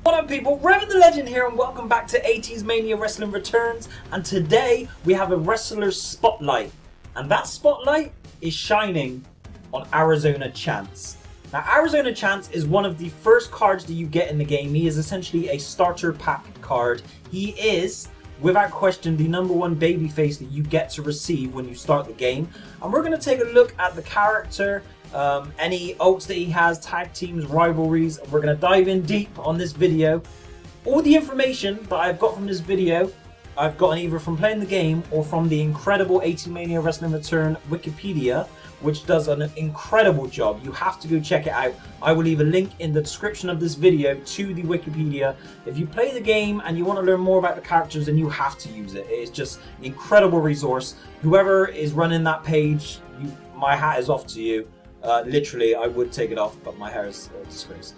What up people, Revan the Legend here and welcome back to 80's Mania Wrestling Returns, and today we have a wrestler spotlight, and that spotlight is shining on Arizona Chance. Now Arizona Chance is one of the first cards that you get in the game. He is essentially a starter pack card. He is, without question, the #1 babyface that you get to receive when you start the game, and we're going to take a look at the character, any ults that he has, tag teams, rivalries. We're going to dive in deep on this video. All the information that I've got from this video, I've gotten either from playing the game or from the incredible 80 Mania Wrestling Return Wikipedia, which does an incredible job. You have to go check it out. I will leave a link in the description of this video to the Wikipedia. If you play the game and you want to learn more about the characters, then you have to use it. It's just an incredible resource. Whoever is running that page, my hat is off to you. Literally, I would take it off, but my hair is a disgrace.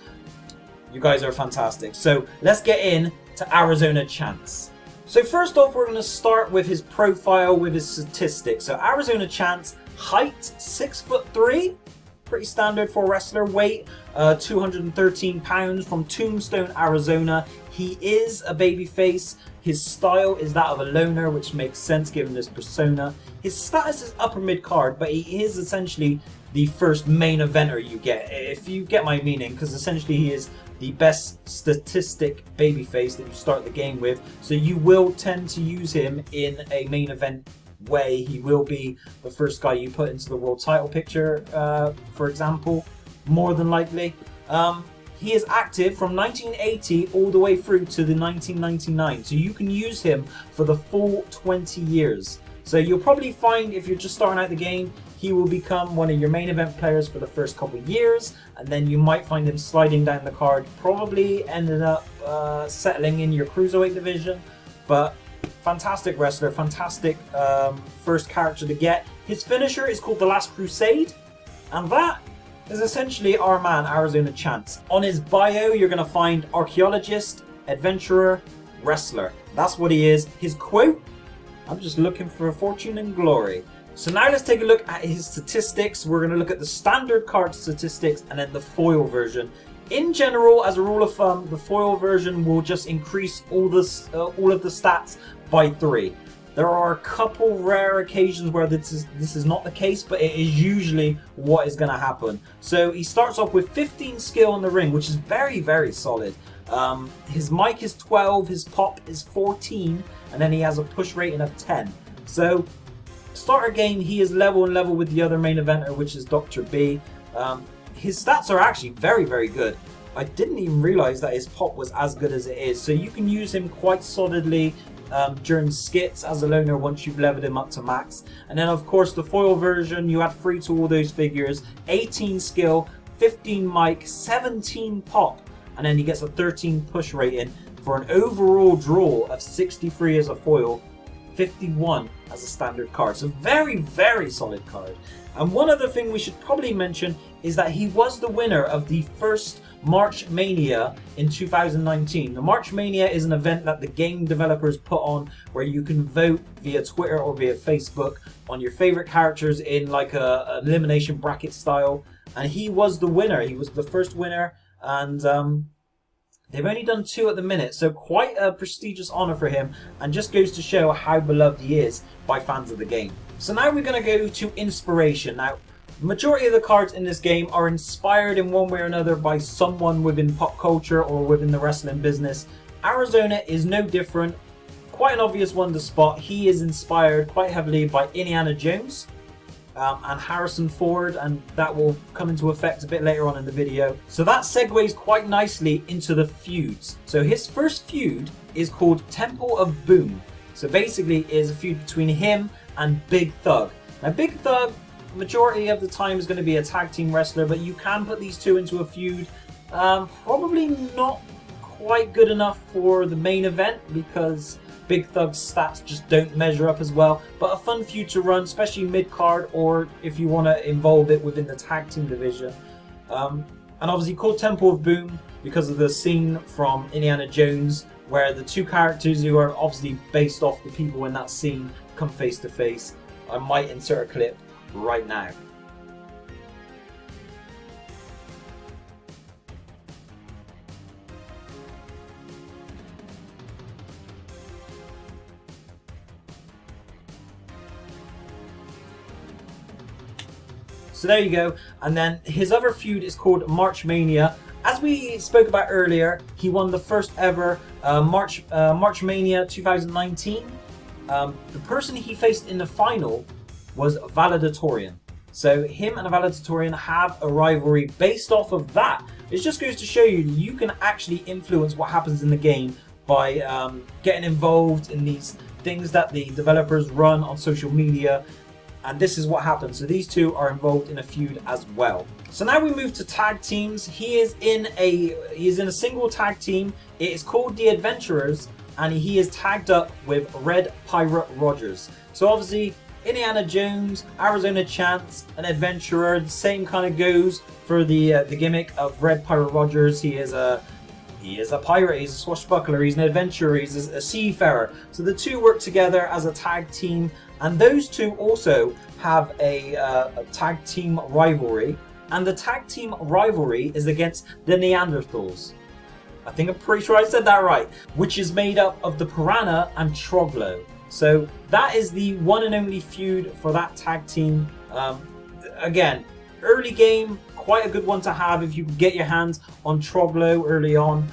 You guys are fantastic. So let's get in to Arizona Chance. So first off, we're going to start with his profile, with his statistics. So Arizona Chance, height 6'3", pretty standard for a wrestler. Weight 213 pounds, from Tombstone, Arizona. He is a babyface. His style is that of a loner, which makes sense given his persona. His status is upper mid card, but he is essentially the first main eventer you get, if you get my meaning, because essentially he is the best statistic babyface that you start the game with, so you will tend to use him in a main event way. He will be the first guy you put into the world title picture, for example, more than likely. He is active from 1980 all the way through to the 1999, so you can use him for the full 20 years. So you'll probably find, if you're just starting out the game, he will become one of your main event players for the first couple of years, and then you might find him sliding down the card, probably ended up settling in your cruiserweight division. But fantastic wrestler, fantastic first character to get. His finisher is called The Last Crusade, and that is essentially our man Arizona Chance. On his bio, you're going to find archaeologist, adventurer, wrestler. That's what he is. His quote: "I'm just looking for fortune and glory." So now let's take a look at his statistics. We're going to look at the standard card statistics and then the foil version. In general, as a rule of thumb, the foil version will just increase all of the stats by 3. There are a couple rare occasions where this is not the case, but it is usually what is going to happen. So he starts off with 15 skill in the ring, which is very, very solid. His mic is 12, his pop is 14, and then he has a push rating of 10. So starter game, he is level with the other main eventer, which is Dr. B. His stats are actually very, very good. I didn't even realize that his pop was as good as it is. So you can use him quite solidly during skits as a loner once you've leveled him up to max. And then of course the foil version, you add 3 to all those figures, 18 skill, 15 mic, 17 pop, and then he gets a 13 push rating for an overall draw of 63 as a foil, 51 as a standard card. So very, very solid card. And one other thing we should probably mention is that he was the winner of the first March Mania in 2019. The March Mania is an event that the game developers put on where you can vote via Twitter or via Facebook on your favorite characters in like an elimination bracket style. And he was the winner. He was the first winner, and they've only done 2 at the minute, so quite a prestigious honor for him, and just goes to show how beloved he is by fans of the game. So now we're going to go to inspiration. Now, the majority of the cards in this game are inspired in one way or another by someone within pop culture or within the wrestling business. Arizona is no different. Quite an obvious one to spot. He is inspired quite heavily by Indiana Jones and Harrison Ford, and that will come into effect a bit later on in the video. So that segues quite nicely into the feuds. So his first feud is called Temple of Boom. So basically it is a feud between him and Big Thug. Now Big Thug, majority of the time, is going to be a tag team wrestler, but you can put these two into a feud. Probably not quite good enough for the main event because Big Thug's stats just don't measure up as well, but a fun feud to run, especially mid-card, or if you want to involve it within the tag team division. And obviously called Temple of Boom because of the scene from Indiana Jones where the two characters, who are obviously based off the people in that scene, come face to face. I might insert a clip right now. So there you go. And then his other feud is called March Mania. As we spoke about earlier, he won the first ever March Mania 2019. The person he faced in the final was Valedictorian. So him and Valedictorian have a rivalry based off of that. It just goes to show you that you can actually influence what happens in the game by getting involved in these things that the developers run on social media. And this is what happens. So these two are involved in a feud as well. So now we move to tag teams. He is in a single tag team. It is called The Adventurers, and he is tagged up with Red Pirate Rogers. So obviously Indiana Jones, Arizona Chance, an adventurer. The same kind of goes for the gimmick of Red Pirate Rogers. He is a pirate, he's a swashbuckler, he's an adventurer, he's a seafarer. So the two work together as a tag team, and those two also have a tag team rivalry. And the tag team rivalry is against the Neanderthals. I'm pretty sure I said that right. Which is made up of the Piranha and Troglo. So that is the one and only feud for that tag team. Again, early game, quite a good one to have if you can get your hands on Troglo early on.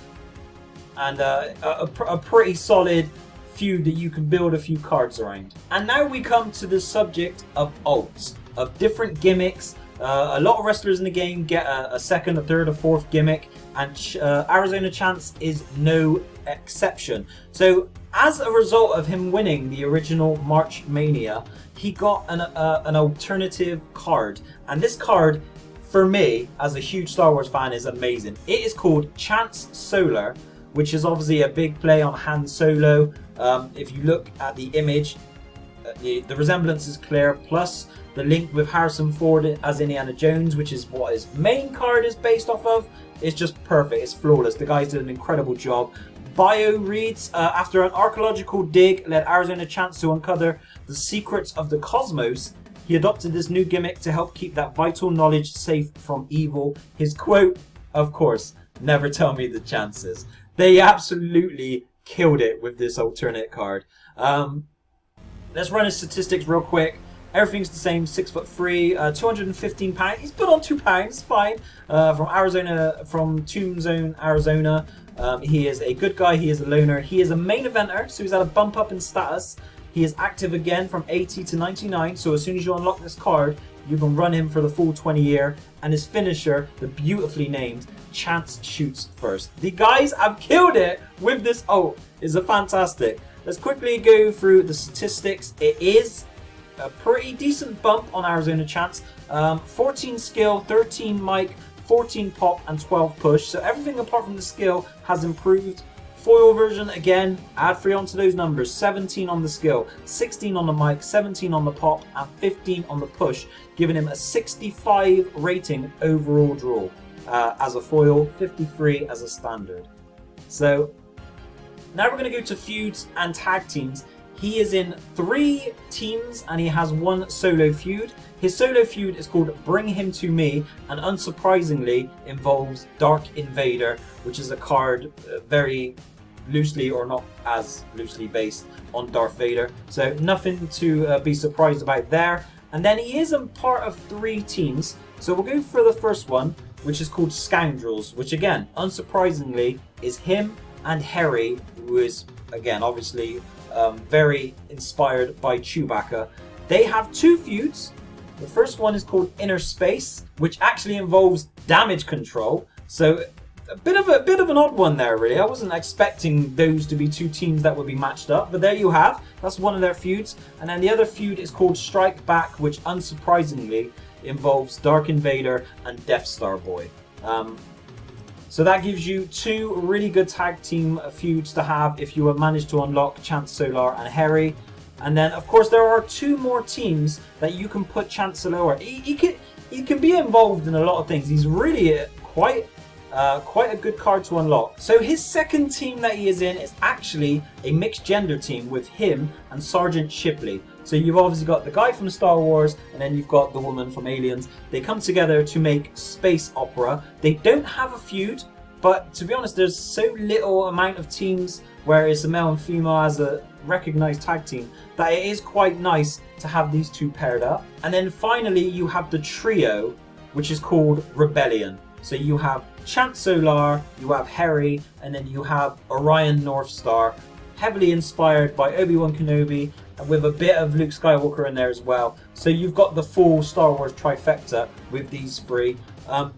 And a pretty solid feud that you can build a few cards around. And now we come to the subject of alts, of different gimmicks. A lot of wrestlers in the game get a second, a third, a fourth gimmick, and Arizona Chance is no exception. So as a result of him winning the original March Mania, he got an alternative card. And this card, for me, as a huge Star Wars fan, is amazing. It is called Chance Solar, which is obviously a big play on Han Solo. If you look at the image, the resemblance is clear, plus the link with Harrison Ford as Indiana Jones, which is what his main card is based off of, is just perfect. It's flawless. The guys did an incredible job. Bio reads, after an archaeological dig led Arizona Chance to uncover the secrets of the cosmos, he adopted this new gimmick to help keep that vital knowledge safe from evil. His quote, of course, never tell me the chances. They absolutely killed it with this alternate card. Let's run his statistics real quick. Everything's the same, 6'3", 215 pounds. He's put on 2 pounds, fine. From Tombstone, Arizona. He is a good guy. He is a loner. He is a main eventer, so he's had a bump up in status. He is active again from 80 to 99. So as soon as you unlock this card, you can run him for the full 20 year. And his finisher, the beautifully named Chance Shoots First. The guys have killed it with this ult. It's a fantastic. Let's quickly go through the statistics. It is a pretty decent bump on Arizona Chance. 14 skill, 13 mic, 14 pop, and 12 push. So everything apart from the skill has improved. Foil version, again, add 3 onto those numbers. 17 on the skill, 16 on the mic, 17 on the pop, and 15 on the push, giving him a 65 rating overall draw as a foil, 53 as a standard. So now we're going to go to feuds and tag teams. He is in 3 teams and he has 1 solo feud. His solo feud is called Bring Him to Me, and unsurprisingly involves Dark Invader, which is a card very loosely, or not as loosely, based on Darth Vader. So nothing to be surprised about there. And then he is a part of 3 teams. So we'll go for the first one, which is called Scoundrels, which again, unsurprisingly, is him and Harry, who is, again, obviously very inspired by Chewbacca. They have 2 feuds. The first one is called Inner Space, which actually involves damage control. So a bit of an odd one there, really. I wasn't expecting those to be 2 teams that would be matched up, but there you have. That's one of their feuds. And then the other feud is called Strike Back, which unsurprisingly involves Dark Invader and Death Star Boy. So that gives you 2 really good tag team feuds to have if you have managed to unlock Chance Solar and Harry. And then, of course, there are 2 more teams that you can put Chance Solar. He can be involved in a lot of things. He's really quite a good card to unlock. So his second team that he is in is actually a mixed gender team with him and Sergeant Shipley. So you've obviously got the guy from Star Wars, and then you've got the woman from Aliens. They come together to make space opera. They don't have a feud. But to be honest, there's so little amount of teams where it's a male and female as a recognized tag team that it is quite nice to have these two paired up. And then finally you have the trio, which is called Rebellion. So you have Chance Solar, you have Harry, and then you have Orion Northstar, heavily inspired by Obi-Wan Kenobi, and with a bit of Luke Skywalker in there as well. So you've got the full Star Wars trifecta with these three.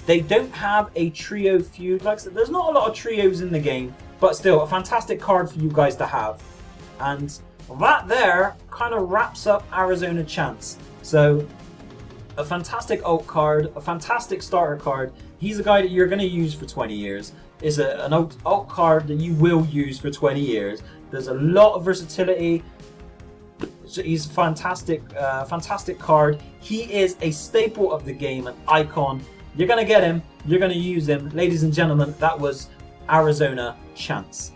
They don't have a trio feud. Like I said, there's not a lot of trios in the game, but still a fantastic card for you guys to have. And that there kind of wraps up Arizona Chance. So a fantastic ult card, a fantastic starter card. He's a guy that you're going to use for 20 years. Is an ult card that you will use for 20 years. There's a lot of versatility. So he's a fantastic, fantastic card. He is a staple of the game, an icon. You're going to get him. You're going to use him. Ladies and gentlemen, that was Arizona Chance.